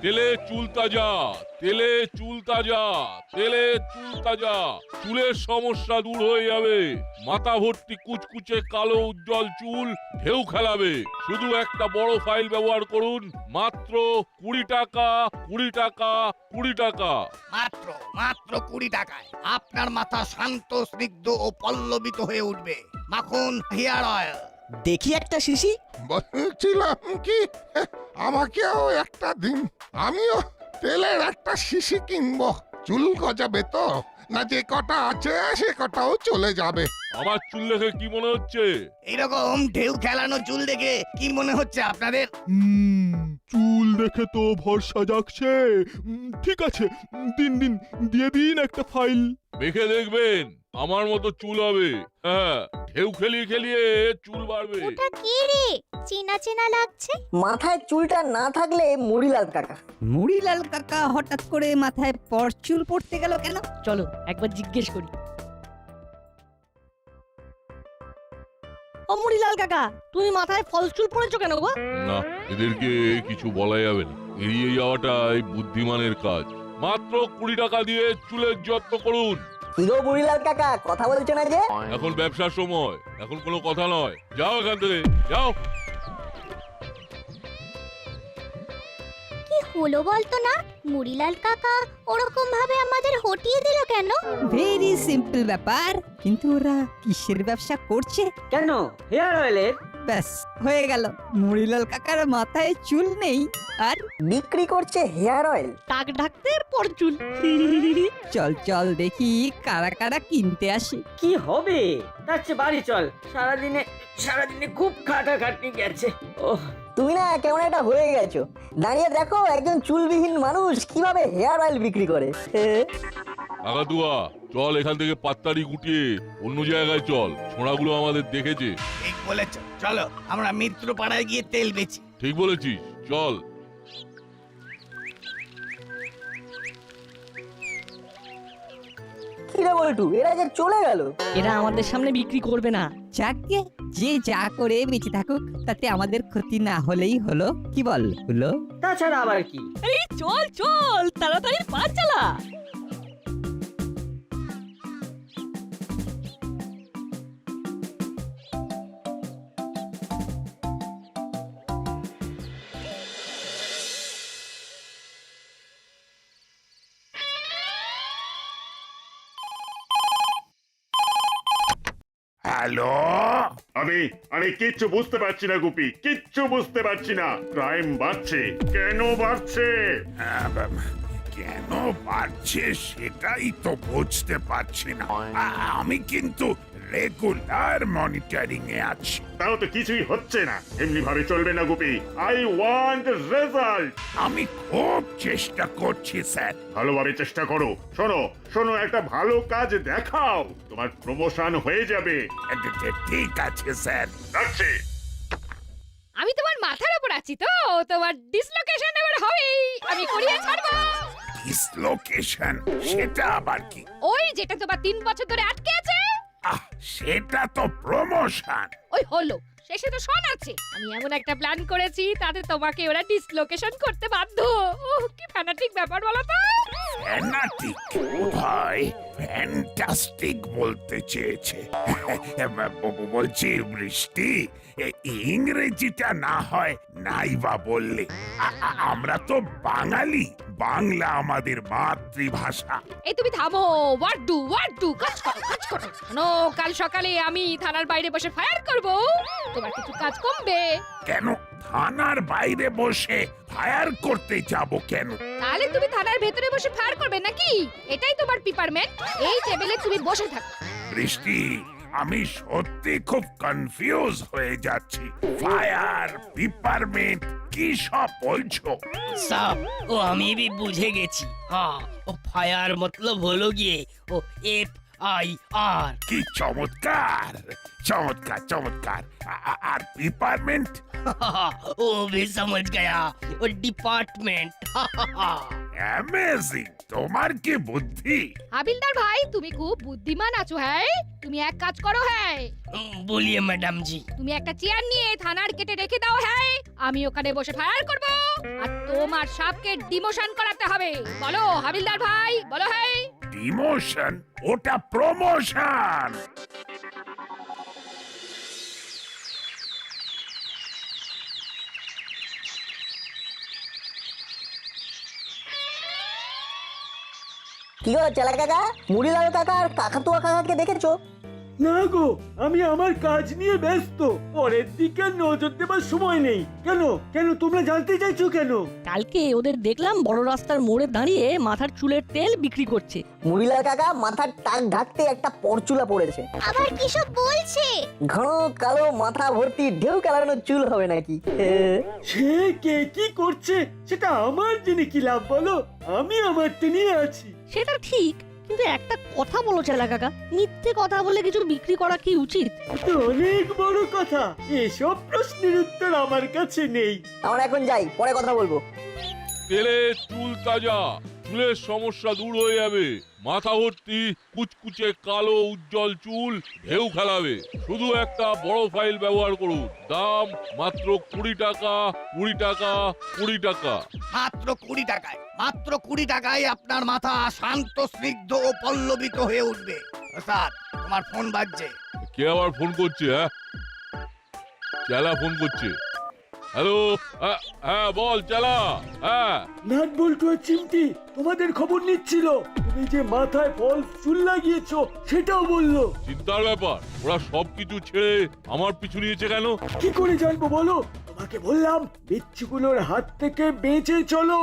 তেলে চুল তাজা, তেলে চুল তাজা, তেলে চুল তাজা। চুলের সমস্যা দূর হয়ে যাবে। মাথা ভর্তি কুচকুচে কালো উজ্জ্বল চুল ঢেউ খেলাবে। শুধু একটা বড় ফাইল ব্যবহার করুন, মাত্র 20 টাকা, 20 টাকা, 20 টাকা। মাত্র মাত্র 20 টাকায় আপনার মাথা শান্ত, স্নিগ্ধ ও পল্লবিত হয়ে উঠবে। মাখন হেয়ার অয়েল। দেখি একটা শিশি। বলছিলাম কি, আমাকেও একটা দিন, আমিও তেলের একটা শিশি কিনবো। চুল গজাবে তো, না যে কটা আছে সে কটাও চলে যাবে। আমার চুল দেখে কি মনে হচ্ছে? এইরকম ঢেউ খেলানো চুল দেখে কি মনে হচ্ছে আপনাদের? চুল দেখে তো ভরসা জাগছে। ঠিক আছে, দিন দিন দিয়ে দিন একটা ফাইল। দেখে দেখবেন আমার মতো চুল হবে। হ্যাঁ, ঢেউ খেলিয়ে খেলিয়ে চুল বাড়বে। ওটা কে রে? চেনা চেনা লাগছে। মাথায় চুলটা না থাকলে মুড়িলাল কাকা। মুড়িলাল কাকা হঠাৎ করে মাথায় পরচুল পড়তে গেল কেন? চলো একবার জিজ্ঞেস করি। ও মুড়িলাল কাকা, তুমি মাথায় ফলস চুল পড়েছো কেন গো? না, এদেরকে কিছু বলা যাবে না। এড়িয়ে যাওয়াটাই বুদ্ধিমানের কাজ। মাত্র 20 টাকা দিয়ে চুলের যত্ন করুন। হিরো মুড়িলাল কাকা কথা বলছো না যে? এখন ব্যবসার সময়, এখন কোনো কথা নয়। যাও এখান থেকে, যাও। কি হলো বলতো না? মুড়িলাল কাকা ওরকম ভাবে আমাদের হটিয়ে দিল কেন? ভেরি সিম্পল ব্যাপার, কিন্তু ওরা কিসের ব্যবসা করছে? কেন হেয়ার অয়েলের? ব্যাস হয়ে গেল, মুড়িলাল কাকার মাথায় চুল নেই আর বিক্রি করছে হেয়ার অয়েল। টাক ঢাকতে পরচুল। চল চল দেখি কারা কারা কিনতে আসে। কি হবে, তার চেয়ে বাড়ি চল। সারাদিনে খুব খাটাখাটনি গেছে। ওহ, তুমি না কেমন একটা হয়ে গেছো। দাঁড়িয়ে দেখো একজন চুলবিহীন মানুষ কিভাবে হেয়ার অয়েল বিক্রি করে। কাকাতুয়া, চল এখান থেকে পাত্তারি গুটিয়ে অন্য জায়গায় চল। ছোঁড়াগুলো আমাদের দেখেছে। ঠিক বলেছ, চলো আমরা মিত্র পাড়ায় গিয়ে তেল বেচি। ঠিক বলেছিস, চল। কি রে বল্টু, এরা যে চলে গেল। এরা আমাদের সামনে বিক্রি করবে না। যাকে যে যা করে বেঁচে থাকুক, তাতে আমাদের ক্ষতি না হলেই হলো। কি বল হলো? তাছাড়া আবার কি? এই চল চল, তাড়াতাড়ি পা চালা। হ্যালো, আমি কিচ্ছু বুঝতে পারছি না গুপি, কিচ্ছু বুঝতে পারছি না। ক্রাইম বাড়ছে, কেন বাড়ছে? কেন বাড়ছে সেটাই তো বুঝতে পারছি না। আমি কিন্তু রেগুলার মনিটরিং এ আছি। তাও তো কিছুই হচ্ছে না। এমনি ভাবে চলবে না গুপি। I want result. আমি খুব চেষ্টা করছি স্যার। ভালোভাবে চেষ্টা করো। শোনো শোনো, একটা ভালো কাজ দেখাও, তোমার প্রমোশন হয়ে যাবে। ঠিক আছে স্যার। রাখছি। আমি তোমার মাথার উপর আছি তো, তোমার ডিসলোকেশন এবার হবেই। আমি করিয়ে ছাড়বো। ডিসলোকেশন সেটা আবার কি? ওই যেটা তোমার 3 বছর ধরে আটকে আছে। সেটা তো প্রমোশন। ওই হলো, শেষে তো শোন আছে। আমি এমন একটা প্ল্যান করেছি, তাতে তোমাকে ওরা ডিসলোকেশন করতে বাধ্য। ওহ, কি ফ্যানাটিক ব্যাপার বলো তো। ফ্যানাটিক হয়, ফ্যান্টাস্টিক বলতে চেয়েছে। বলছি বৃষ্টি, ইংরেজিটা না হয় নাইবা বললে। আমরা তো বাঙালি, বাংলা আমাদের মাতৃভাষা। এই তুমি থামো। হোয়াট ডু কাজ করো, কাজ করো। শোনো, কাল সকালে আমি থানার বাইরে বসে ফায়ার করব। তোমার কিছু কাজ কমবে। কেন থানার বাইরে বসে ফায়ার করতে যাব কেন? তাহলে তুমি থানার ভেতরে বসে ফায়ার করবে নাকি? এটাই তোমার ডিপার্টমেন্ট। এই টেবিলে তুমি বসে থাকো। বৃষ্টি, আমি সত্যি খুব কনফিউজ হয়ে যাচ্ছি। ফায়ার ডিপার্টমেন্ট কি সব বলছো? সব ও আমি भी বুঝে গেছি। হ্যাঁ, ও ফায়ার মতলব হলো গিয়ে ও FIR। কি চমৎকার চমৎকার চমৎকার। আর ডিপার্টমেন্ট? ও भी समझ गया, ও ডিপার্টমেন্ট। অ্যামেজিং, তোমার কি বুদ্ধি। হাবিলদার ভাই, তুমি খুব বুদ্ধিমান আছো। হ্যাঁ, তুমি এক কাজ করো। হ্যাঁ, বলিয়ে ম্যাডাম জি। তুমি একটা চেয়ার নিয়ে থানার কেটে রেখে দাও। হ্যাঁ, আমি ওখানে বসে ফায়ার করব। আর বোম আর সাপকে ডিমোশন করাতে হবে। বলো হাবিলদার ভাই, বলো ভাই। ডিমোশন? ওটা প্রমোশন। কি গো চেলা কাকা, মুড়িলাল কাকা আর কাকাতুয়া কাকাকে দেখেছো? না গো, আমি আমার কাজ নিয়ে ব্যস্ত, পরের দিকে নজর দেবার সময় নেই। কেন কেন তোমরা জানতে চাইছো কেন? কালকে ওদের দেখলাম বড় রাস্তার মোড়ে দাঁড়িয়ে মাথার চুলের তেল বিক্রি করছে। মুড়িলাল কাকা মাথার টাক ঢাকতে একটা পরচুলা পড়েছে। আবার কি সব বলছে? ঘন কালো মাথা ভর্তি ঢেউ কালানো চুল হবে নাকি? সে কে কি করছে সেটা আমার জেনে কি লাভ বলো? আমি আমারটা নিয়ে আছি। সেটা ঠিক, কিন্তু একটা কথা বলো চেলা কাকা, মিথ্যে কথা বলে কিছু বিক্রি করা কি উচিত? তো অনেক বড় কথা, এসব প্রশ্নের উত্তর আমার কাছে নেই। আমরা এখন যাই, পরে কথা বলবো। তেলে চুল তাজা, চুলের সমস্যা দূর হয়ে যাবে। মাথা ভর্তি কুচকুচে কালো উজ্জ্বল চুল ঢেউ খেলাবে। শুধু একটা বড় ফাইল ব্যবহার করুন। দাম মাত্র 20 টাকা, 20 টাকা, 20 টাকা। মাত্র 20 টাকায়, মাত্র 20 টাকায় আপনার মাথা শান্ত, স্নিগ্ধ ও পল্লবিত হয়ে উঠবে। স্যার, তোমার ফোন বাজছে। কে আবার ফোন করছে? হ্যাঁ, চেলা ফোন করছে। হ্যালো, হ্যাঁ বল চেলা। হ্যাঁ, নাট বল্টু আর চিমটি তোমাদের খবর নিচ্ছিল। তুমি যে মাথায় ফলস চুল লাগিয়েছো সেটাও বললো। চিন্তার ব্যাপার, ওরা সবকিছু ছেড়ে আমার পিছু নিয়েছে কেন? কি করে জানবো বলো? তোমাকে বললাম বিচ্ছুগুলোর হাত থেকে বেঁচে চলো।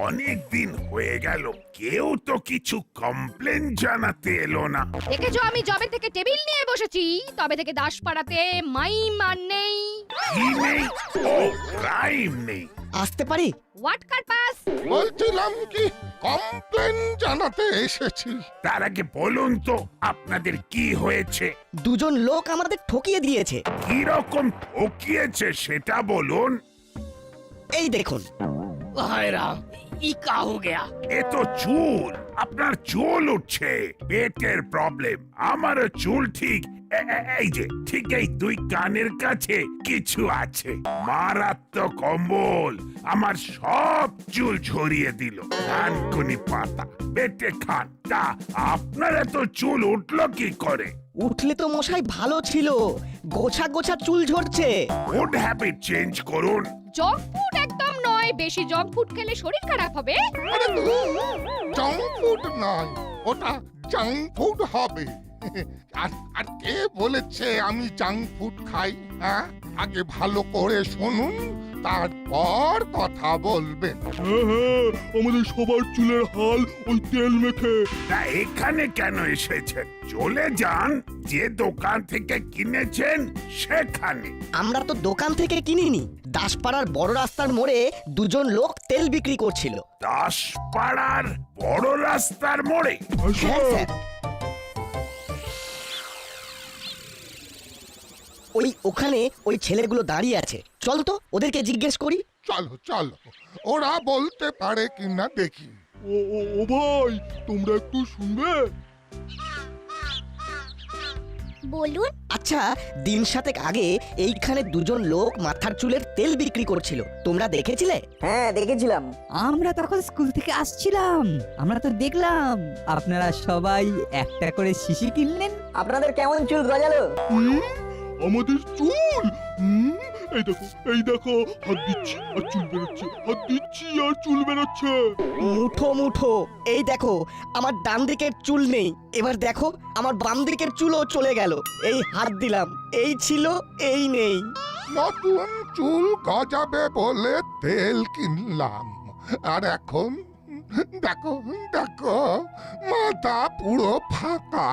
অনেক দিন হয়ে গেল, কেউ তো কিছু কমপ্লেন জানাতে এলো না। দেখেছো আমি যবে থেকে টেবিল নিয়ে বসেছি তবে থেকে দাসপাড়াতে মাইম আর নেই। কি নেই? ও, রাইম নেই। আসতে পারি? What purpose? বলছিলাম কি, কমপ্লেন জানাতে এসেছি। তার আগে বলুন তো আপনাদের কি হয়েছে? দুজন লোক আমাদের ঠকিয়ে দিয়েছে। কি রকম ঠকিয়েছে সেটা বলুন। এই দেখুন। হায় রাম, ই কা হো গয়া? এ তো চুল, আপনার চুল উঠছে। পেটের প্রবলেম, আমারও চুল ঠিক এই যে ঠিক এই দুই কানের কাছে কিছু আছে। মারাত্মক কম্বল আমার সব চুল ঝরিয়ে দিল। কানকুনি পাতা পেটে খান। তা আপনার এত চুল উঠলো কি করে? উঠলে তো মশাই ভালো ছিল, গোছা গোছা চুল ঝরছে। ফুড হ্যাবিট চেঞ্জ করুন। জঙ্ক ফুড একদম নয়, বেশি জঙ্ক ফুড খেলে শরীর খারাপ হবে। জাঙ্ক ফুড নয়, ওটা জাঙ্ক ফুড হবে। আর কে বলেছে আমি জাঙ্ক ফুড খাই? হ্যাঁ, আগে ভালো করে শুনুন, তারপর কথা বলবেন। হ্যাঁ হ্যাঁ, আমাদের সবার চুলের হাল ওই তেল মেখে। তা এখানে কেন এসেছেন? চলে যান, যে দোকান থেকে কিনেছেন সেখানে। আমরা তো দোকান থেকে কিনিনি, দাসপাড়ার বড় রাস্তার মোড়ে দুজন লোক তেল বিক্রি করছিল। দাসপাড়ার বড় রাস্তার মোড়ে? হ্যাঁ স্যার, ওখানে ওই ছেলেগুলো দাঁড়িয়ে আছে। চল তো ওদেরকে জিজ্ঞেস করি। চলো চলো, ওরা বলতে পারে কিনা দেখি। ও ভাই, তোমরা একটু শুনবে? বলুন। আচ্ছা, দিন সাতেক আগে এইখানে দুজন লোক মাথার চুলের তেল বিক্রি করছিল, তোমরা দেখেছিলে? হ্যাঁ দেখেছিলাম। আমরা তখন স্কুল থেকে আসছিলাম, আমরা তো দেখলাম আপনারা সবাই একটা করে শিশি কিনলেন। আপনাদের কেমন চুল গজালো? আমাদের চুল এই দেখো হাত দিচ্ছি আর চুল বেরোচ্ছে, হাত দিচ্ছি আর চুল বেরোচ্ছে। মুঠো মুঠো। এই দেখো আমার ডান দিকের চুল নেই, এবার দেখো আমার বাম দিকের চুলও চলে গেল। এই হাত দিলাম, এই ছিল এই নেই। নতুন চুল গজাবে বলে তেল কিনলাম, আর এখন দেখো দেখো, মাথা পুরো ফাঁকা।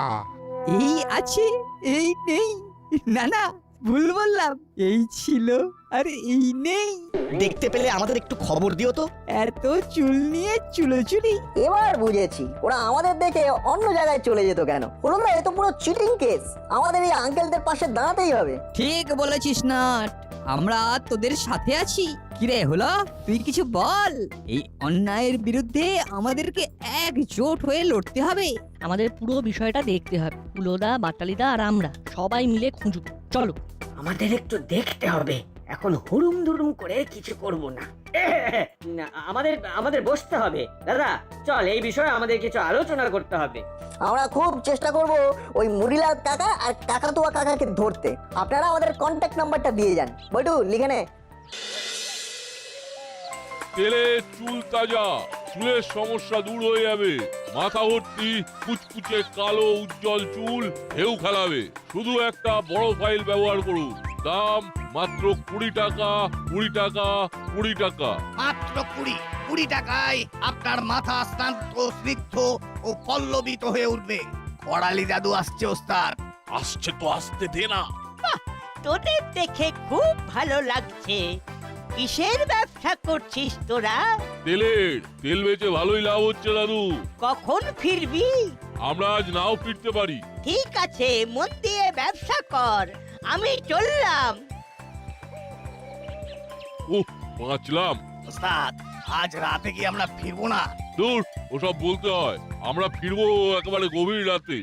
এই আছে এই নেই। না না, ভুল বললাম, এই ছিল আর এই নেই। দেখতে পেলে আমাদের একটু খবর দিও তো। এত চুল নিয়ে চুলোচুরি। এবার বুঝেছি ওরা আমাদের দেখে অন্য জায়গায় চলে যেত কেন। হলো না, এ তো পুরো চিটিং কেস। আমাদের এই আঙ্কেলদের পাশে দাঁড়াতেই হবে। ঠিক বলেছিস না, আমরা তোদের সাথে আছি। কিরে হলো, তুই কিছু বল। এই অন্যায়ের বিরুদ্ধে আমাদেরকে একজোট হয়ে লড়তে হবে। আমাদের পুরো বিষয়টা দেখতে হবে। উলোদা, বাটালিদা আর আমরা সবাই মিলে খুঁজব। চলো। আমাদের একটু দেখতে হবে এখন হুড়ুম ধুড়ুম করে কিছু করব না। আমাদের আমাদের বসতে হবে দাদা, চল এই বিষয়ে আমাদের কিছু আলোচনা করতে হবে। আমরা খুব চেষ্টা করব ওই মুড়িলাল কাকা আর কাকাতুয়া কাকাকে ধরতে। আপনারা আমাদের কন্ট্যাক্ট নাম্বারটা দিয়ে যান। বটু লিখে নে। তেলে চুল তাজা, চুলের সমস্যা দূর হয়ে যাবে। মাথা ভর্তি কুচকুচে কালো উজ্জ্বল চুল ঢেউ খেলাবে। শুধু একটা বড় ফাইল ব্যবহার করুন। দাম মাত্র 20 টাকা, 20 টাকা, 20 টাকা। মাত্র 20 টাকায় আপনার মাথা শান্ত, স্নিগ্ধ ও পল্লবিত হয়ে উঠবে। করালি জাদু আসছে ওস্তাদ। আসছে তো আসতে দে না। তোদের দেখে খুব ভালো লাগছে। কিসের ব্যবসা করছিস তোরা? তেল বেচে ভালোই লাভ হচ্ছে দাদু। কখন ফিরবি? আমরা আজ নাও ফিরতে পারি। ঠিক আছে, মন দিয়ে ব্যবসা কর, আমি চললাম। বাঁচলাম। ওস্তাদ, আজ রাতে কি আমরা ফিরবো না? দূর, ওসব বলতে হয়। আমরা ফিরবো একেবারে গভীর রাতে।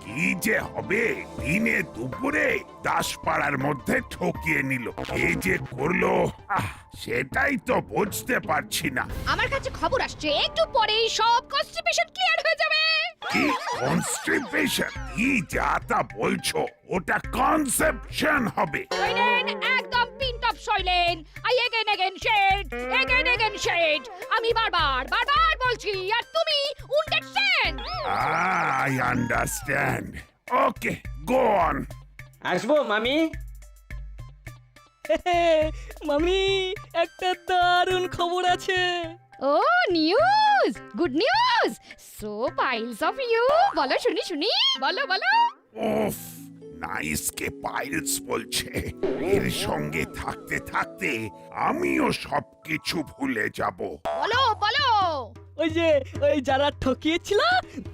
কি যে হবে দিনে দুপুরে দাসপাড়ার মধ্যে ঠকিয়ে নিল। এই যে করলো, সেটাই তো বুঝতে পারছি না। আমার কাছে খবর আসছে একটু পরেই সব কনস্টিপেশন ক্লিয়ার হয়ে যাবে। কি কনস্টিপেশন? কি যা তা বলছো? ওটা কনসেপশন হবে। শৈলেন, একদম pin top Shailen. I again said. আমি বারবার বলছি আর তুমি understand. I understand. Okay, go on. আসবো মামি? মামি, একটা দারুণ খবর আছে। Oh news, good news. So piles of you. বলো শুনি। বলো। উফ, নাইসকে পাইলস বলছে। এর সঙ্গে থাকতে থাকতে আমিও সবকিছু ভুলে যাব। বলো। ওই যারা ঠকিয়েছিল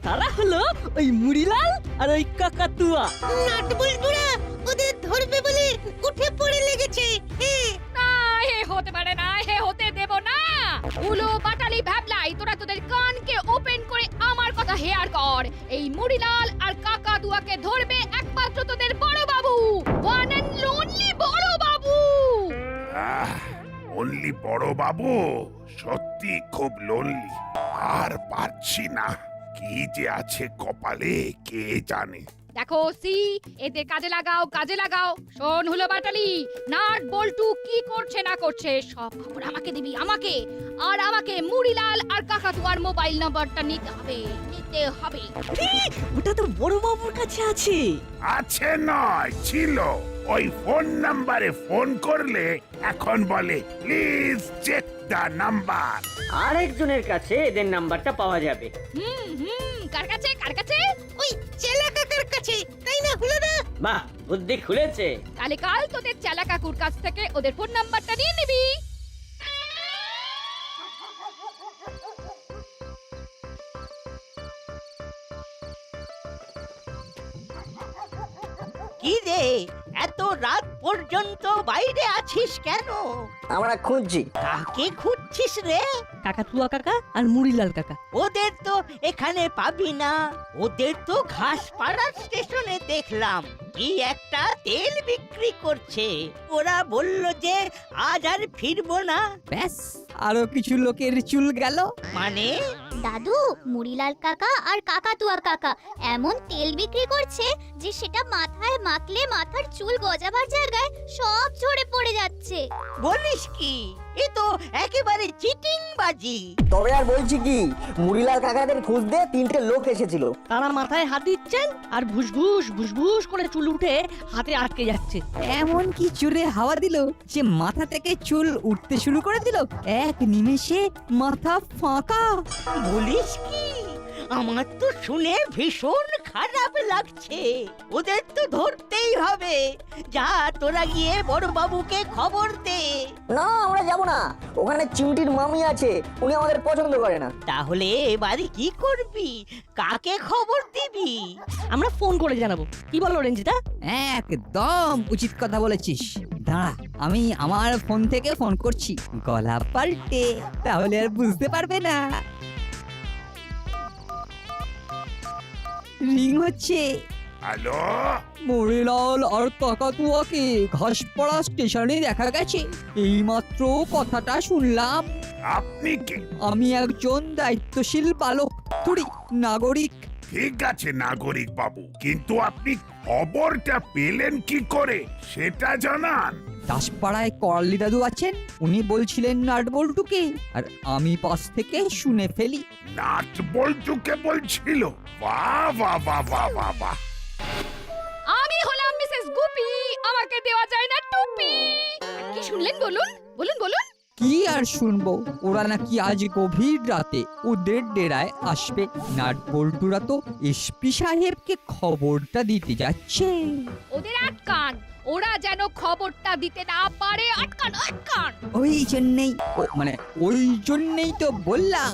তারা হলো ওই মুড়িলাল আর ওই কাকাতুয়া। নাটবল্টুরা ওদের ধরবে বলে উঠে পড়ে লেগেছে। না, হে হতে পারে না, হে হতে দেব না। উলো বাটালি ভাবলাই, তোরা তোদের কানকে ওপেন করে আমার কথা হেয়ার কর। এই মুড়িলাল আর কাকাতুয়াকে ধরবে একমাত্র তোদের বড় বাবু, ওয়ান এন্ড অনলি বড় বাবু। অনলি বড় বাবু? সত্যি খুব লোনলি, আর পারছি না। কি যে আছে কপালে কে জানে। দেখো সি, এদের কাজে লাগাও। শোন হুলো বাটালি, নাট বল্টু কি করছে না করছে সব খবর আমাকে দিবি, আমাকে মুড়িলাল আর কাকাতুয়ার মোবাইল নাম্বারটা নিতে হবে। ওটা তো বড় বাবুর কাছে আছে। আছে নয়, ছিল। ওই ফোন নাম্বারে ফোন করলে এখন বলে প্লিজ চেক দা নাম্বার। আরেকজনের কাছে এদের নাম্বারটা পাওয়া যাবে। কার কাছে? ওই চেলা কাকার কাছে, তাই না হলো না? বাহ, বুদ্ধি খুলেছে। তাহলে কাল তোদের চেলা কাকুর কাছ থেকে ওদের ফোন নাম্বারটা নিয়ে নিবি। কি রে, এত রাত পর্যন্ত বাইরে আছিস কেন? আমরা খুঁজছি। কাকে খুঁজছিস রে? কাকাতুয়া কাকা আর মুড়িলাল কাকা। ওদের তো এখানে পাবি না। ওদের তো ঘাসপাড়া স্টেশনে দেখলাম কি একটা তেল বিক্রি করছে। ওরা বলল যে আজ আর ফিরবো না। ব্যাস, আরো কিছু লোকের চুল গেল। মানে? দাদু, মুড়িলাল কাকা আর কাকাতুয়া কাকা এমন তেল বিক্রি করছে যে সেটা মাথায় মাখলে মাথার চুল গজাবার জায়গায় সব ঝরে পড়ে যাচ্ছে। বলিস কি? এ তো একেবারে চিটিং বাজি। তবে আর বলছি কি, মুড়িলাল কাকাদের খুঁজতে 3টে লোক এসেছিল। তারা মাথায় হাত দিচ্ছেন আর ভুসভুস করে চুল উঠে হাতে আটকে যাচ্ছে। এমন কি চুলে হাওয়া দিল যে মাথা থেকে চুল উঠতে শুরু করে দিল। এক নিমেষে মাথা ফাঁকা। বলিস কি? আমার তো শুনে ভীষণ খারাপ লাগছে। ওদের তো ধরতেই হবে। যা, তোরা গিয়ে বড় বাবুকে খবর দে। না, আমরা যাব না। ওখানে চিমটির মামি আছে, উনি আমাদের পছন্দ করে না। তাহলে এবারে কি করবি? কাকে খবর দিবি? আমরা ফোন করে জানাবো। কি বলো রঞ্জিতা? একদম উচিত কথা বলেছিস। দাঁড়া, আমি আমার ফোন থেকে ফোন করছি, গলা পাল্টে, তাহলে আর বুঝতে পারবে না। রিং হচ্ছে। হ্যালো, মরিলাল আর কাকাতুয়াকে ঘাসপাড়া স্টেশনে দেখা গেছে। এইমাত্র কথাটা শুনলাম। আপনি কে? আমি একজন দায়িত্বশীল বালক, থুড়ি নাগরিক। ঠিক আছে নাগরিক বাবু, কিন্তু আপনি খবরটা পেলেন কি করে সেটা জানান। দাসপাড়ায় করালি দাদু আছেন, উনি বলছিলেন নাটবল্টুকে, আর আমি পাশ থেকে শুনে ফেলি। নাট বল্টুকে বলছিল? বাহ বাহ বাহ বাহ বাহ বাহ। আমি হলাম মিসেস গুপি, আমাকে দেওয়া যায় না টুপি। কি শুনলেন বলুন বলুন বলুন। কি আর শুনবো, ওরা নাকি আজ গভীর রাতে ওদের ডেরায় আসবে। নাটবল্টুরা তো এসপি সাহেবকে খবরটা দিতে যাচ্ছে। ওদের আটকান, ওরা যেন খবরটা দিতে না পারে। আটকান আটকান। ওই জন্যেই তো বললাম,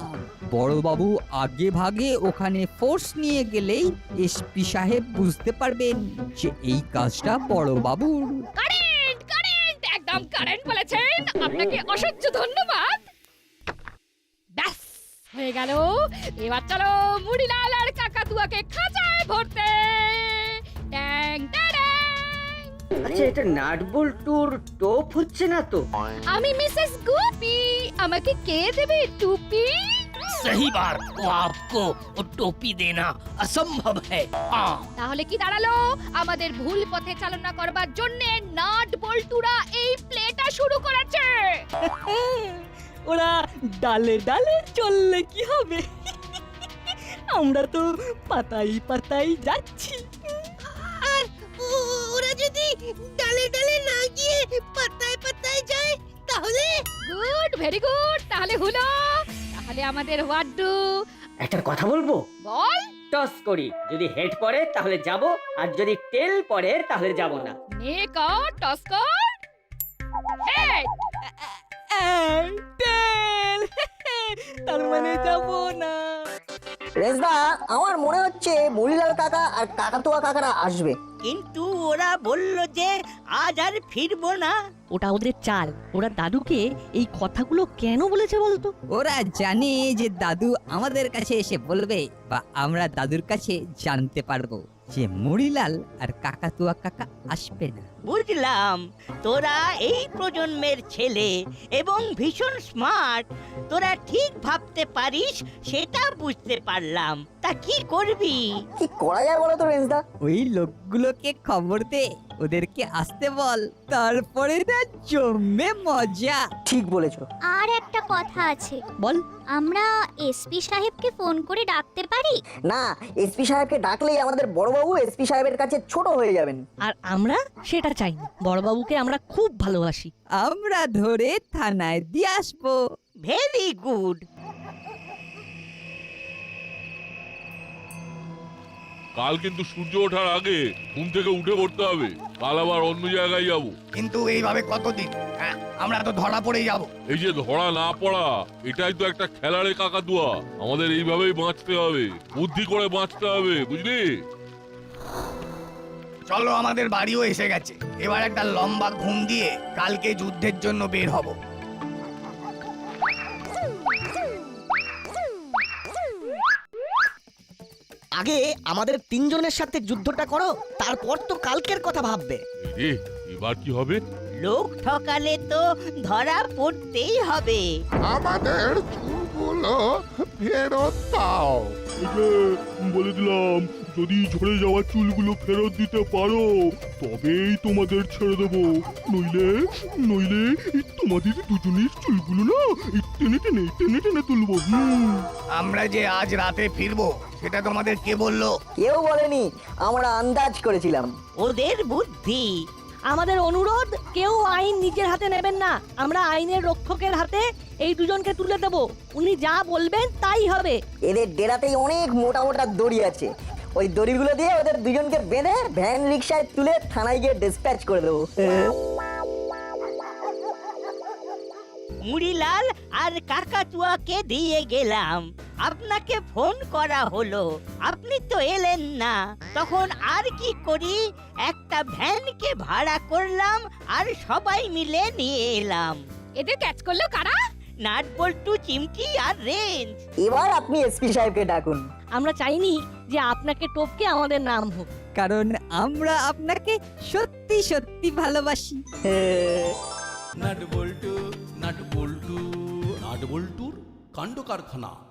বড়বাবু আগে ভাগে ওখানে ফোর্স নিয়ে গেলেই এসপি সাহেব বুঝতে পারবেন যে এই কাজটা বড়বাবুর। কারেন্ট কারেন্ট, একদম কারেন্ট বলেছেন। আপনাকে অসংখ্য ধন্যবাদ। ব্যাস হয়ে গেল। এবার চলো মুড়িলাল আর কাকাতুয়াকে খাঁচায় ভরতে। ট্যাং ট্যাং। আচ্ছা, এটা নাটবল্টুর টোপ হচ্ছে না তো? আমি মিসেস গুপি, আমাকে কে দেবে টুপি? सही बार वो आपको वो टोपी देना असंभव है। हाँ, তাহলে কি দাঁড়ালো? আমাদের ভুল পথে চালনা করবার জন্য নাট বল্টুরা এই প্লেটা শুরু করেছে। ওরা ডালে ডালে চললে কি হবে? আমরা তো পাতাই পাতাই যাচ্ছি। আর ওরা যদি ডালে ডালে না গিয়ে পাতায় পাতায় যায় তাহলে? Good, very good. তাহলে হলো, তাহলে আমাদের হোয়াট ডু? একটা কথা বলবো? বল। টস করি, যদি হেড পড়ে তাহলে যাব, আর যদি টেল পড়ে তাহলে যাব না। নে কর, টস কর। হেড। টেল। তার মানে যাব না। রেজদা, আমার মনে হচ্ছে মুড়িলাল কাকা আর কাকাতুয়া কাকারা আসবে। কিন্তু ওরা বলল যে আজ আর ফিরবো না। ওটা ওদের চাল। ওরা দাদুকে এই কথাগুলো কেন বলেছে বলতো? ওরা জানে যে দাদু আমাদের কাছে এসে বলবে, বা আমরা দাদুর কাছে জানতে পারবো যে মুড়িলাল আর কাকাতুয়া কাকা আসবে না। বুঝলাম, তোরা এই প্রজন্মের ছেলে এবং ভীষণ স্মার্ট। তোরা ঠিক ভাবতে পারিস সেটা বুঝতে পারলাম। তা কি করবি? কি করা যায় বলো তো রেজদা? ওই লোকগুলোকে খবর দে, ওদেরকে আসতে বল, তারপরে না জমে মজা। ঠিক বলেছো। আর একটা কথা আছে। বল। আমরা এসপি সাহেবকে ফোন করে ডাকতে পারি? না, এসপি সাহেবকে ডাকলেই আমাদের বড়বাবু এসপি সাহেবের কাছে ছোট হয়ে যাবেন। আর আমরা সেটা চাই না। বড়বাবুকে আমরা খুব ভালোবাসি। আমরা ধরে থানায় দিয়ে আসবো। Very good. কাল কিন্তু সূর্য ওঠার আগে ঘুম থেকে উঠে পড়তে হবে, কাল আবার অন্য জায়গায় যাব। কিন্তু এইভাবে কতদিন? হ্যাঁ, আমরা তো ধরা পড়ে যাব। এই যে ধরা না পড়া, এটাই তো একটা খেলারে কাকাতুয়া। আমাদের এইভাবেই বাঁচতে হবে, বুদ্ধি করে বাঁচতে হবে, বুঝলি? চলো, আমাদের বাড়িও এসে গেছে। এবার একটা লম্বা ঘুম দিয়ে কালকে যুদ্ধের জন্য বের হব। আগে আমাদের তিনজনের সাথে যুদ্ধটা করো, তারপর তো কালকের কথা ভাববে। রে, এবার কি হবে? লোক ঠকালে তো ধরা পড়তেই হবে। আমাদের চুলগুলো ফেরত দাও। বলে দিলাম, যদি ঝরে যাওয়া চুলগুলো ফেরত দিতে পারো তবেই তোমাদের ছেড়ে দেবো, নইলে নইলে তোমাদের দুজনের চুলগুলো না টেনে টেনে টেনে টেনে তুলবো। আমরা যে আজ রাতে ফিরবো সেটা তোমাদের কে বললো? কেউ বলেনি, আমরা আন্দাজ করেছিলাম। ওদের বুদ্ধি। আমাদের অনুরোধ, কেউ আইন নিজের হাতে নেবেন না। আমরা আইনের রক্ষকের হাতে এই দুজনকে তুলে দেব। উনি যা বলবেন তাই হবে। এদের ডেরাতেই অনেক মোটা মোটা দড়ি আছে, ওই দড়িগুলো দিয়ে ওদের দুজনকে বেঁধে ভ্যান রিক্সায় তুলে থানায় গিয়ে ডিসপ্যাচ করে দেবো। মুড়িলাল আর কাকাতুয়াকে দিয়ে গেলাম। আপনাকে ফোন করা হলো, আপনি তো এলেন না। তখন আর কি করি, একটা ভ্যানকে ভাড়া করলাম আর সবাই মিলে নিয়ে এলাম। এদের ক্যাচ করলো কারা? নাট বল্টু চিমটি আর রেঞ্জ। এবার আপনি এসপি সাহেবকে ডাকুন। আমরা চাইনি যে আপনাকে টপকে আমাদের নাম হোক। কারণ আমরা আপনাকে সত্যি সত্যি ভালোবাসি। নাট বল্টু নাট বল্টু নাট বল্টুর কাণ্ড কারখানা।